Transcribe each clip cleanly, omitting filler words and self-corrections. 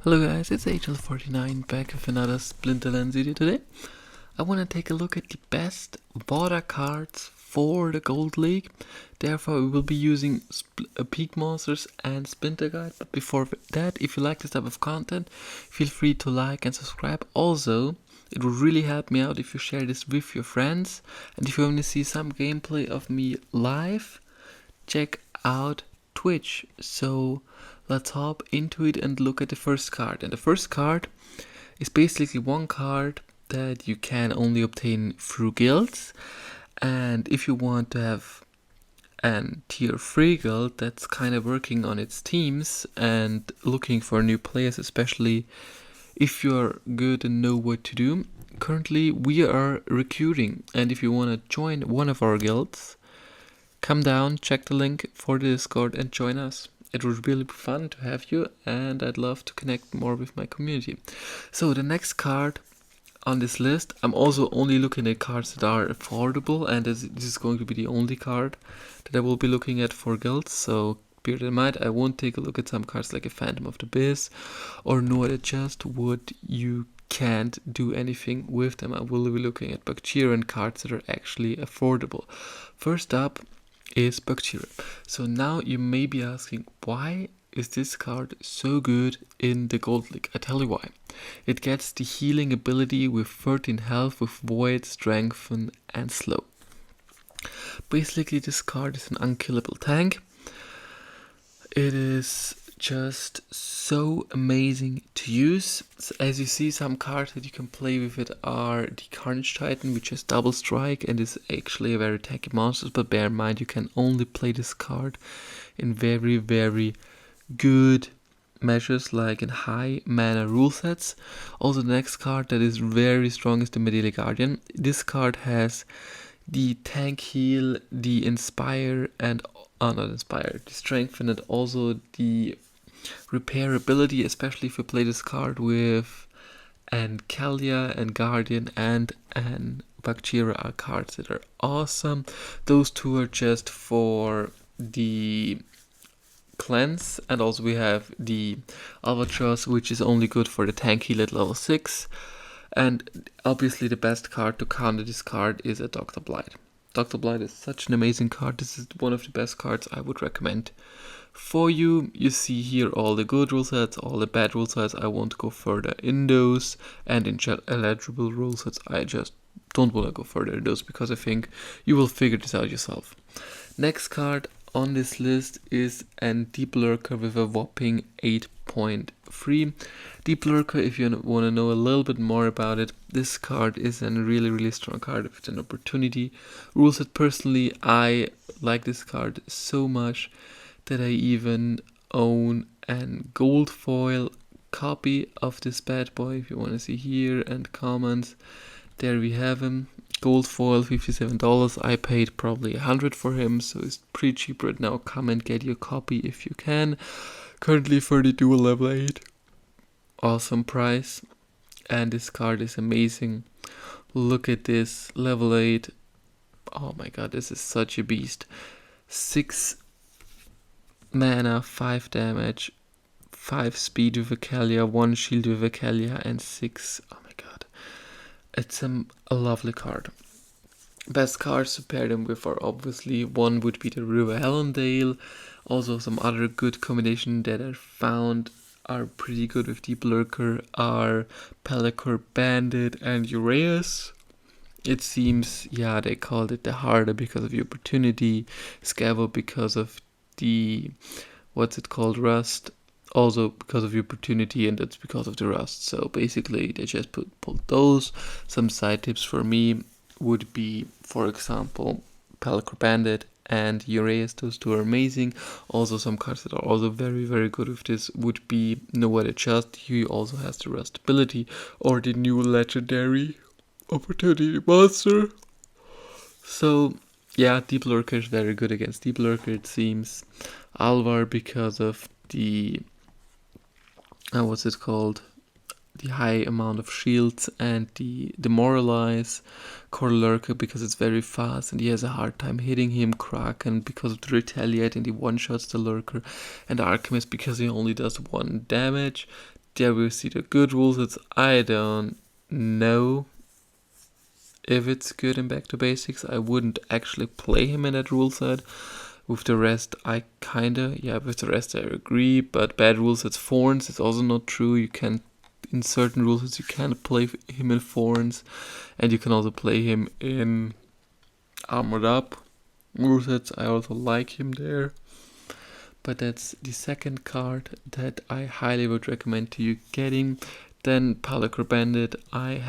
Hello guys, it's Ign Hl04 back with another Splinterlands video today. I want to take a look at the best water cards for the Gold League. Therefore we will be using Peak Monsters and Splinter Guide. But before that, if you like this type of content, feel free to like and subscribe. Also, it would really help me out if you share this with your friends. And if you want to see some gameplay of me live, check out Twitch. So let's hop into it and look at the first card. And the first card is basically one card that you can only obtain through guilds. And if you want to have an tier 3 guild that's kind of working on its teams and looking for new players, especially if you're good and know what to do, currently we are recruiting. And if you want to join one of our guilds, come down, check the link for the Discord and join us. It would really be fun to have you, and I'd love to connect more with my community. So the next card on this list, I'm also only looking at cards that are affordable, and this is going to be the only card that I will be looking at for guilds. So bear in mind, I won't take a look at some cards like a Phantom of the Abyss or No Adjust Wood. You can't do anything with them. I will be looking at Bakchira and cards that are actually affordable. First up is Bakchira. So now you may be asking, why is this card so good in the Gold League? I tell you why. It gets the healing ability with 13 health with Void, Strengthen and Slow. Basically this card is an unkillable tank. It is just so amazing to use. So as you see, some cards that you can play with it are the Carnage Titan, which has double strike and is actually a very tanky monster, but bear in mind you can only play this card in very, very good measures, like in high mana rule sets. Also the next card that is very strong is the Medieval Guardian. This card has the tank heal, the inspire and not inspire, the strengthen, and also the repair ability, especially if you play this card with Ancalia and Guardian and Bakchira are cards that are awesome. Those two are just for the cleanse, and also we have the Albatross, which is only good for the tank heal at level 6. And obviously the best card to counter this card is a Dr. Blight. Dr. Blight is such an amazing card. This is one of the best cards I would recommend for you. You see here all the good rule sets, all the bad rule sets. I won't go further in those, and in eligible rule sets I just don't want to go further in those because I think you will figure this out yourself. Next card on this list is an Deep Lurker with a whopping 8.3. Deep Lurker, if you want to know a little bit more about it, this card is a really, really strong card. It's an opportunity rule set. Personally, I like this card so much that I even own a gold foil copy of this bad boy. If you want to see here and comments, there we have him. Gold foil, $57. I paid probably $100 for him, so it's pretty cheap right now. Come and get your copy if you can. Currently 32 level 8. Awesome price. And this card is amazing. Look at this, level 8. Oh my god, this is such a beast. 6 mana, 5 damage, 5 speed with Acalia, 1 shield with Acalia, and 6. Oh my god. It's a lovely card. Best cards to pair them with are obviously, one would be the River Helendale. Also some other good combination that I found are pretty good with Deep Lurker are Pelacor Bandit and Uraeus. It seems, yeah, they called it the harder because of the opportunity, Scavo because of the, what's it called, rust, also because of the opportunity, and that's because of the rust. So basically they just pulled those. Some side tips for me would be, for example, Pelacor Bandit and Uraeus. Those two are amazing. Also some cards that are also very, very good with this would be No Adjust. He also has the rust ability, or the new legendary opportunity monster. So yeah, Deep Lurker is very good against Deep Lurker, it seems. Alvar because of the what's it called, the high amount of shields, and the Demoralize. Core Lurker because it's very fast and he has a hard time hitting him. Kraken because of the Retaliate and he one-shots the Lurker. And Alchemist because he only does 1 damage. There we see the good rules. I don't know if it's good in Back to Basics. I wouldn't actually play him in that rule set. With the rest, with the rest I agree, but bad rule sets Thorns, it's also not true. You can, in certain rule sets, you can play him in Thorns, and you can also play him in Armored Up rule sets. I also like him there. But that's the second card that I highly would recommend to you getting. Then Palicore Bandit, I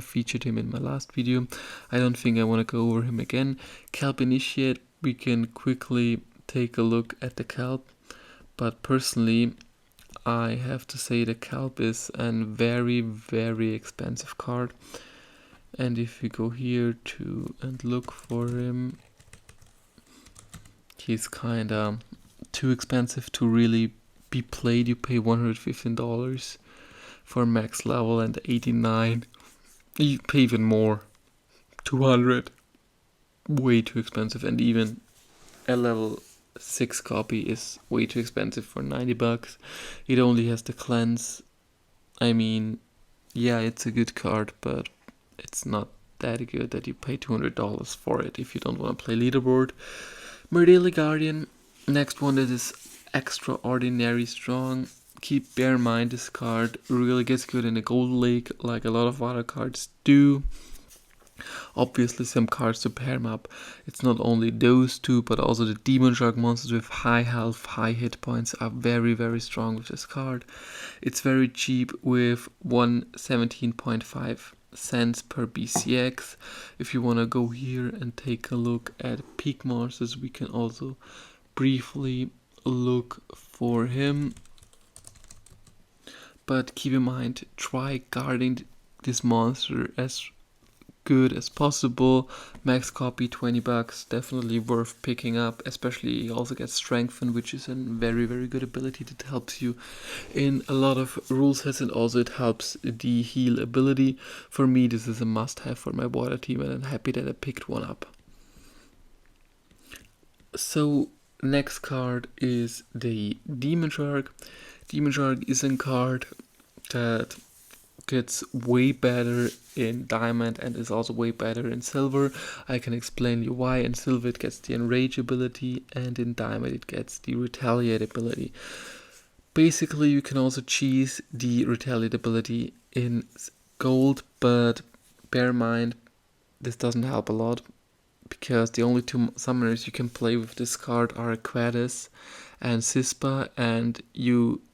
featured him in my last video. I don't think I want to go over him again. Kelp Initiate, we can quickly take a look at the Kelp. But personally, I have to say the Kelp is a very, very expensive card. And if you go here and look for him, he's kinda too expensive to really be played. You pay $115 for max level and 89. You pay even more, 200. Way too expensive, and even a level 6 copy is way too expensive for $90. It only has the cleanse. I mean, yeah, it's a good card, but it's not that good that you pay $200 for it if you don't want to play leaderboard. Murdaily Guardian, next one that is extraordinary strong. Bear in mind, this card really gets good in the Gold League, like a lot of other cards do. Obviously, some cards to pair him up. It's not only those two, but also the Demon Shark monsters with high health, high hit points are very, very strong with this card. It's very cheap with 117.5 cents per BCX. If you want to go here and take a look at peak monsters, we can also briefly look for him. But keep in mind, try guarding this monster as good as possible. Max copy $20, definitely worth picking up. Especially he also gets strengthened, which is a very, very good ability that helps you in a lot of rule sets, and also it helps the heal ability. For me, this is a must-have for my water team, and I'm happy that I picked one up. So next card is the Demon Shark. Demon Shark is a card that gets way better in Diamond and is also way better in Silver. I can explain you why. In Silver it gets the Enrage ability, and in Diamond it gets the Retaliate ability. Basically, you can also cheese the Retaliate ability in Gold, but bear in mind, this doesn't help a lot, because the only two summoners you can play with this card are Aquatis and Cispa, and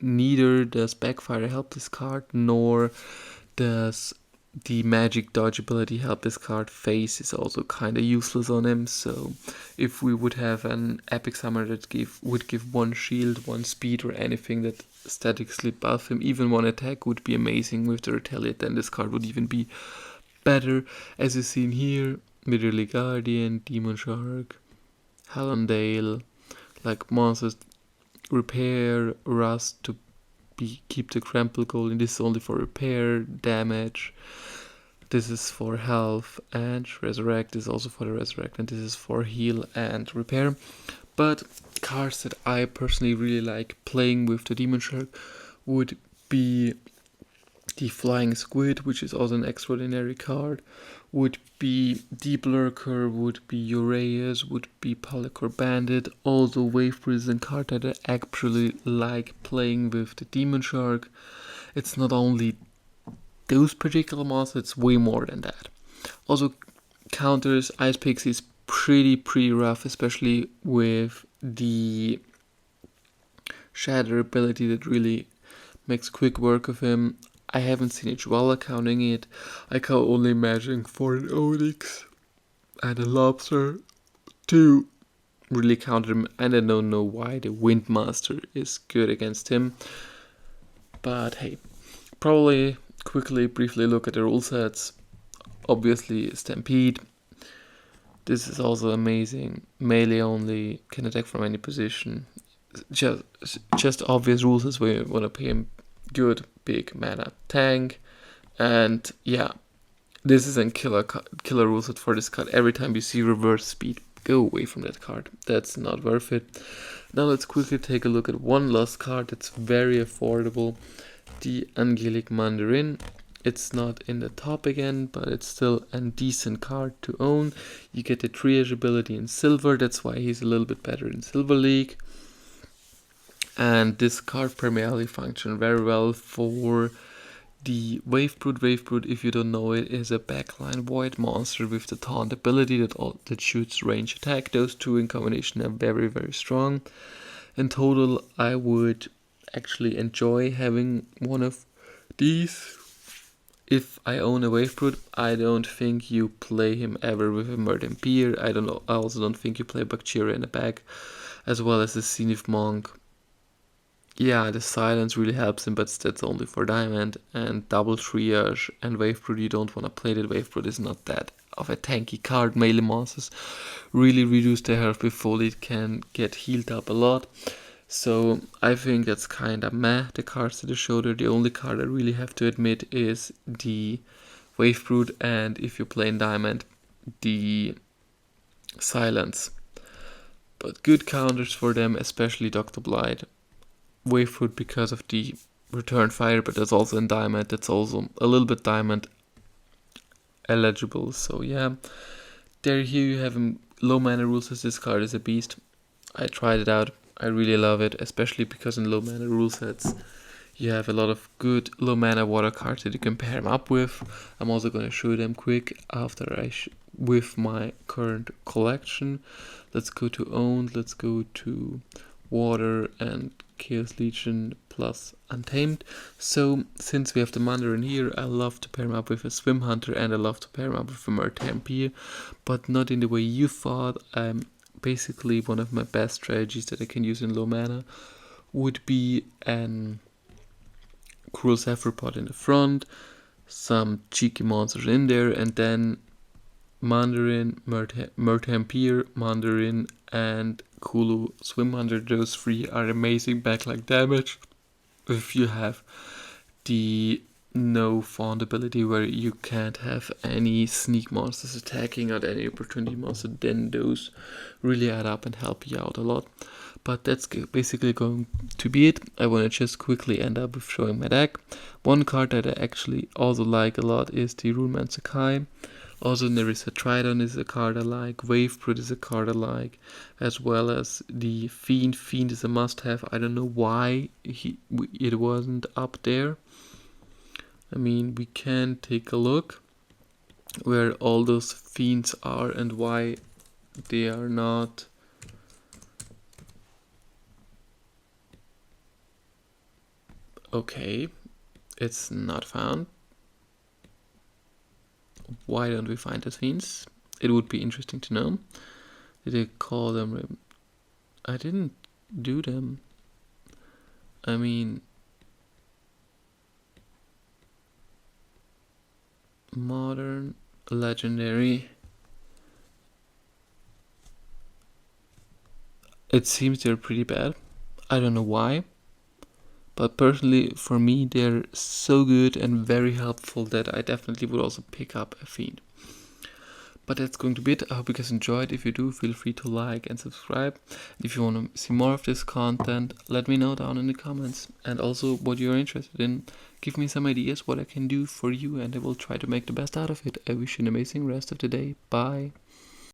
neither does Backfire help this card, nor does the Magic Dodge ability help this card. Face is also kind of useless on him, so if we would have an epic summoner that would give 1 shield, 1 speed, or anything that statically buff him, even 1 attack would be amazing with the Retaliate, then this card would even be better. As you've seen here, Murdaily Guardian, Demon Shark, Hallandale, like monsters repair, rust to keep the Trample going. This is only for repair, damage. This is for health, and resurrect is also for the resurrect, and this is for heal and repair. But cards that I personally really like playing with the Demon Shark would be the Flying Squid, which is also an extraordinary card, would be the Blurker, would be Uraeus, would be Palicore Bandit. Also Wave Prison card that I actually like playing with the Demon Shark. It's not only those particular monsters, it's way more than that. Also counters, Ice Pixie is pretty rough, especially with the Shatter ability that really makes quick work of him. I haven't seen a Jwala counting it. I can only imagine for an Onyx and a Lobster to really counter him, and I don't know why the Windmaster is good against him. But hey, probably briefly look at the rule sets. Obviously Stampede. This is also amazing. Melee only, can attack from any position. Just obvious rules sets where you want to pay him good big mana tank. And yeah, this is a killer rule set for this card. Every time you see reverse speed, go away from that card. That's not worth it. Now let's quickly take a look at one last card that's very affordable. the Angelic Mandarin. It's not in the top again, but it's still a decent card to own. You get the triage ability in silver, that's why he's a little bit better in Silver League. And this card primarily functions very well for the Wave Brute. Wave Brute, if you don't know it, is a backline void monster with the taunt ability that shoots range attack. Those two in combination are very, very strong. In total, I would actually enjoy having one of these. If I own a Wave Brute, I don't think you play him ever with a Murder Peer. I also don't think you play Bakteria in the back, as well as the Zenith Monk. Yeah, the silence really helps him, but that's only for diamond. And double triage and Wave Brute, you don't want to play that. Wave Brute is not that of a tanky card. Melee monsters really reduce their health before it can get healed up a lot. So I think that's kinda meh, the cards that I showed her. The only card I really have to admit is the Wave Brute, and if you play in diamond, the silence. But good counters for them, especially Dr. Blight. Wave Brute because of the return fire, but that's also in diamond. That's also a little bit diamond eligible. So yeah, here you have him. Low mana rules as this card is a beast. I tried it out. I really love it, especially because in low mana rule sets you have a lot of good low mana water cards that you can pair them up with. I'm also going to show them quick after with my current collection. Let's go to owned, let's go to water and Chaos Legion plus Untamed. So since we have the Mandarin here, I love to pair him up with a Swim Hunter, and I love to pair him up with a Murder, but not in the way you thought. Basically, one of my best strategies that I can use in low mana would be an Cruel Cephalopod in the front, some cheeky monsters in there, and then Mandarin, Murder, Mandarin, and Kulu Swim Hunter. Those three are amazing backline damage. If you have the no font ability where you can't have any sneak monsters attacking or any opportunity monster, then those really add up and help you out a lot. But that's basically going to be it. I want to just quickly end up with showing my deck. One card that I actually also like a lot is the Runeman Sakai. Also Nerissa Tridon is a card I like, Wave Brute is a card I like, as well as the Fiend. Fiend is a must-have. I don't know why it wasn't up there. I mean, we can take a look where all those fiends are and why they are not. Okay, it's not found. Why don't we find those fiends? It would be interesting to know. Did I call them? I didn't do them. I mean, modern, legendary. It seems they're pretty bad. I don't know why. But personally, for me, they're so good and very helpful that I definitely would also pick up a Fiend. But that's going to be it. I hope you guys enjoyed. If you do, feel free to like and subscribe. If you want to see more of this content, let me know down in the comments. And also what you're interested in. Give me some ideas what I can do for you, and I will try to make the best out of it. I wish you an amazing rest of the day. Bye.